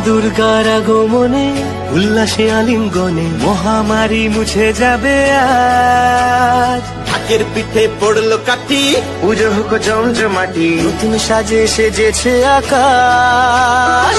দুর্গার আগমনে উল্লাসে আলিঙ্গনে মহামারী মুছে যাবে আজ। ঢাকের পিঠে পড়লো কাঠি, পুজো হোক জমজমাটি, নতুন সাজে সেজেছে আকাশ।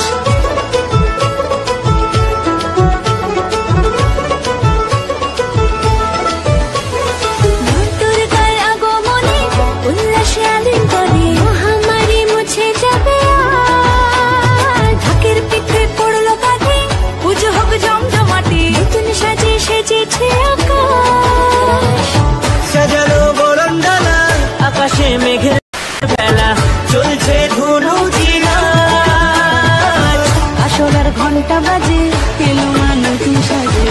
সাজানো বরণডালা, আকাশে মেঘের বেলা, চলছে ধনু জিনাজ। আসলার ঘন্টা বাজে, এলো মা নতুন সাজে,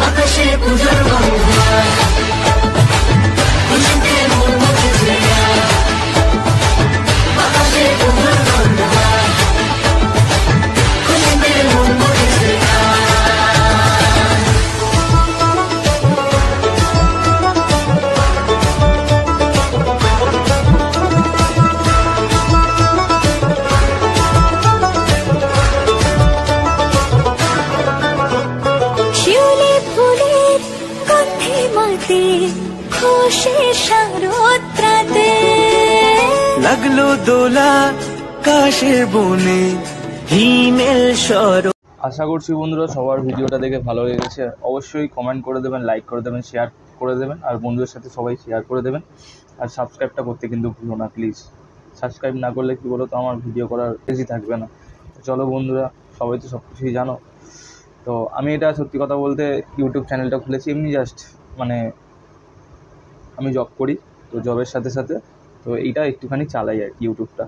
আকাশে পূজার গন্ধ। লাগলো দোলা কাশের বনে, হিমেল সর। আশা করছি বন্ধুরা সবার ভিডিওটা দেখে ভালো লেগেছে। অবশ্যই কমেন্ট করে দেবেন, লাইক করে দেবেন, শেয়ার করে দেবেন, আর বন্ধুদের সাথে সবাই শেয়ার করে দেবেন। আর সাবস্ক্রাইবটা করতে কিন্তু ভুলো না প্লিজ। সাবস্ক্রাইব না করলে কী বলো তো, আমার ভিডিও করার বেশি থাকবে না। চলো বন্ধুরা, সবাই তো সব কিছুই জানো। তো আমি এটা সত্যি কথা বলতে ইউটিউব চ্যানেলটা খুলেছি এমনি জাস্ট, মানে আমি জব করি, তো জবের সাথে সাথে তো এইটা একটুখানি চালাই আর কি, ইউটিউবটা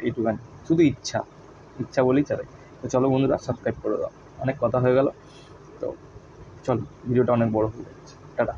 এইটুখানি, শুধু ইচ্ছা বলেই চালাই। তো চলো বন্ধুরা, সাবস্ক্রাইব করে দাও। অনেক কথা হয়ে গেল, তো চলো, ভিডিওটা অনেক বড় হয়ে যাচ্ছে। টাটা।